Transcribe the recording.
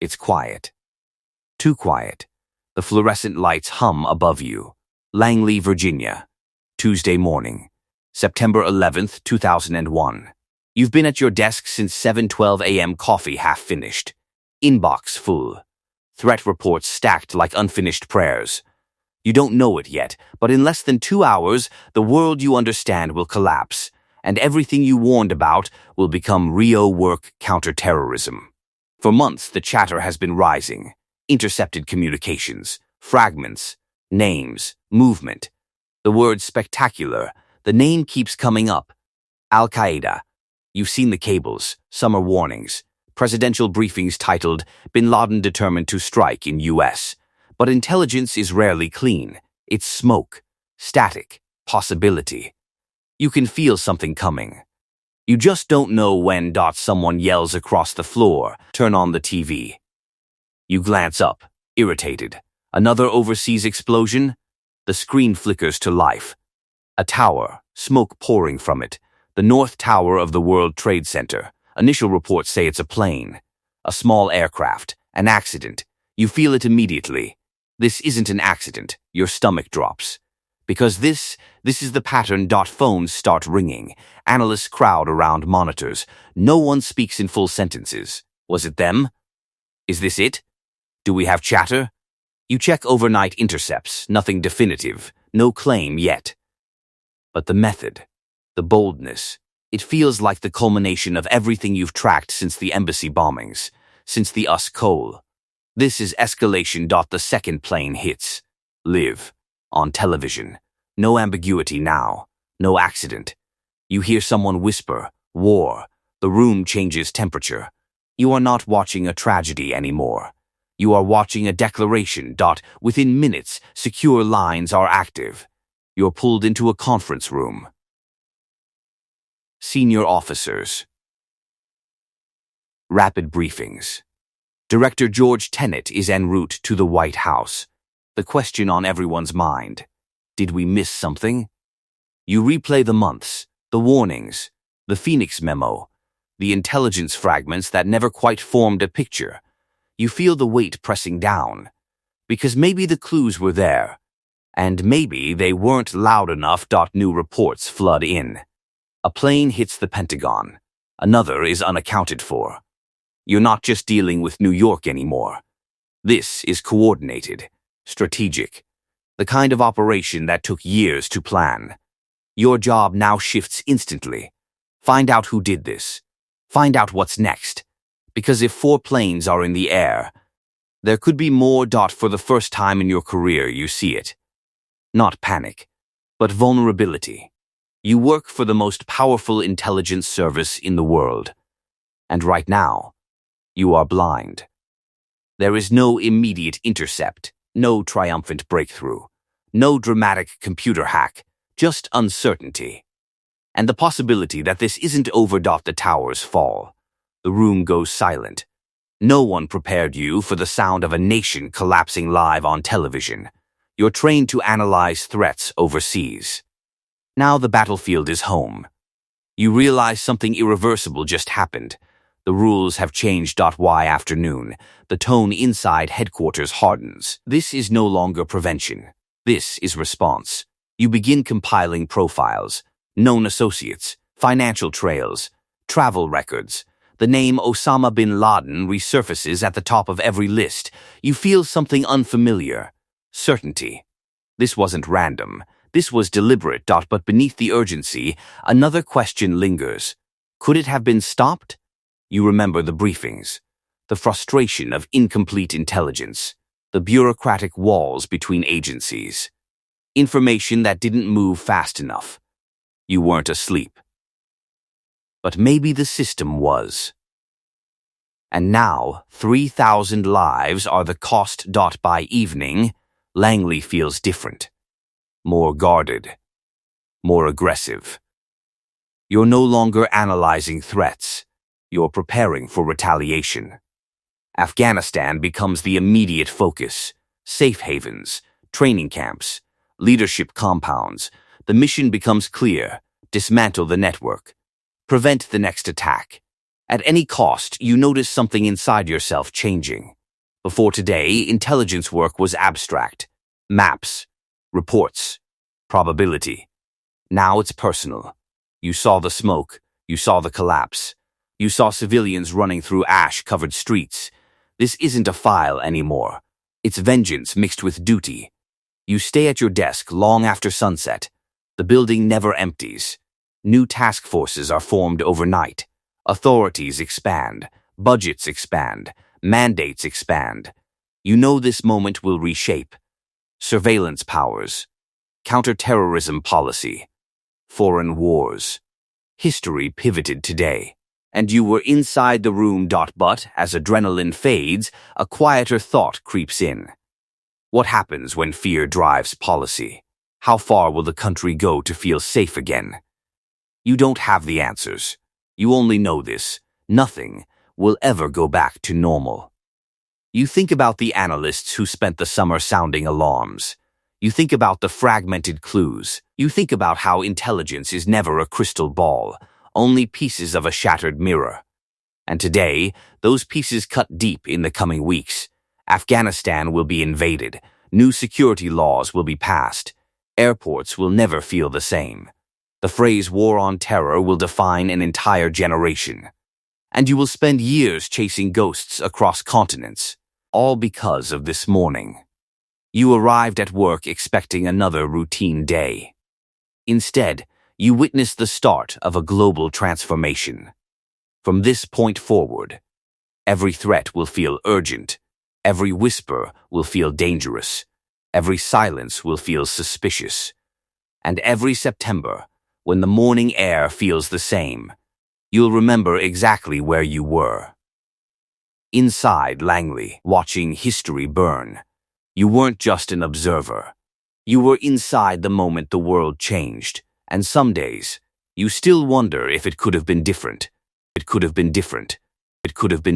It's quiet. Too quiet. The fluorescent lights hum above you. Langley, Virginia. Tuesday morning. September 11th, 2001. You've been at your desk since 7:12 a.m. Coffee half finished. Inbox full. Threat reports stacked like unfinished prayers. You don't know it yet, but in less than 2 hours, the world you understand will collapse, and everything you warned about will become Rio work counterterrorism. For months, the chatter has been rising. Intercepted communications, fragments, names, movement. The word spectacular, the name keeps coming up. Al-Qaeda. You've seen the cables, summer warnings, presidential briefings titled, Bin Laden determined to strike in U.S. But intelligence is rarely clean. It's smoke, static, possibility. You can feel something coming. You just don't know when. Someone yells across the floor, turn on the TV. You glance up, irritated. Another overseas explosion? The screen flickers to life. A tower, smoke pouring from it. The North Tower of the World Trade Center. Initial reports say it's a plane. A small aircraft. An accident. You feel it immediately. This isn't an accident. Your stomach drops. Because this is the pattern. Phones start ringing. Analysts crowd around monitors. No one speaks in full sentences. Was it them? Is this it? Do we have chatter? You check overnight intercepts. Nothing definitive. No claim yet. But the method, the boldness, it feels like the culmination of everything you've tracked since the embassy bombings, since the US Cole. This is escalation. The second plane hits. Live. On television. No ambiguity now. No accident. You hear someone whisper, war. The room changes temperature. You are not watching a tragedy anymore. You are watching a declaration. Within minutes, secure lines are active. You're pulled into a conference room. Senior officers. Rapid briefings. Director George Tenet is en route to the White House. The question on everyone's mind. Did we miss something? You replay the months, the warnings, the Phoenix memo, the intelligence fragments that never quite formed a picture. You feel the weight pressing down. Because maybe the clues were there. And maybe they weren't loud enough. New reports flood in. A plane hits the Pentagon. Another is unaccounted for. You're not just dealing with New York anymore. This is coordinated, strategic, the kind of operation that took years to plan. Your job now shifts instantly. Find out who did this. Find out what's next. Because if 4 planes are in the air, there could be more. For the first time in your career, you see it. Not panic, but vulnerability. You work for the most powerful intelligence service in the world. And right now, you are blind. There is no immediate intercept, no triumphant breakthrough, no dramatic computer hack, just uncertainty. And the possibility that this isn't over. The towers fall. The room goes silent. No one prepared you for the sound of a nation collapsing live on television. You're trained to analyze threats overseas. Now the battlefield is home. You realize something irreversible just happened. The rules have changed. Y afternoon. The tone inside headquarters hardens. This is no longer prevention. This is response. You begin compiling profiles, known associates, financial trails, travel records. The name Osama bin Laden resurfaces at the top of every list. You feel something unfamiliar. Certainty. This wasn't random. This was deliberate. But beneath the urgency, another question lingers. Could it have been stopped? You remember the briefings, the frustration of incomplete intelligence, the bureaucratic walls between agencies, information that didn't move fast enough. You weren't asleep. But maybe the system was. And now, 3,000 lives are the cost. By evening, Langley feels different. More guarded. More aggressive. You're no longer analyzing threats. You're preparing for retaliation. Afghanistan becomes the immediate focus. Safe havens, training camps, leadership compounds. The mission becomes clear. Dismantle the network. Prevent the next attack. At any cost, you notice something inside yourself changing. Before today, intelligence work was abstract. Maps, reports, probability. Now it's personal. You saw the smoke, you saw the collapse. You saw civilians running through ash-covered streets. This isn't a file anymore. It's vengeance mixed with duty. You stay at your desk long after sunset. The building never empties. New task forces are formed overnight. Authorities expand. Budgets expand. Mandates expand. You know this moment will reshape. Surveillance powers. Counterterrorism policy. Foreign wars. History pivoted today. And you were inside the room. But as adrenaline fades, a quieter thought creeps in. What happens when fear drives policy? How far will the country go to feel safe again? You don't have the answers. You only know this. Nothing will ever go back to normal. You think about the analysts who spent the summer sounding alarms. You think about the fragmented clues. You think about how intelligence is never a crystal ball, only pieces of a shattered mirror. And today, those pieces cut deep in the coming weeks. Afghanistan will be invaded. New security laws will be passed. Airports will never feel the same. The phrase war on terror will define an entire generation. And you will spend years chasing ghosts across continents, all because of this morning. You arrived at work expecting another routine day. Instead, you witnessed the start of a global transformation. From this point forward, every threat will feel urgent, every whisper will feel dangerous, every silence will feel suspicious, and every September, when the morning air feels the same, you'll remember exactly where you were. Inside Langley, watching history burn, you weren't just an observer. You were inside the moment the world changed. And some days, you still wonder if it could have been different. It could have been different. It could have been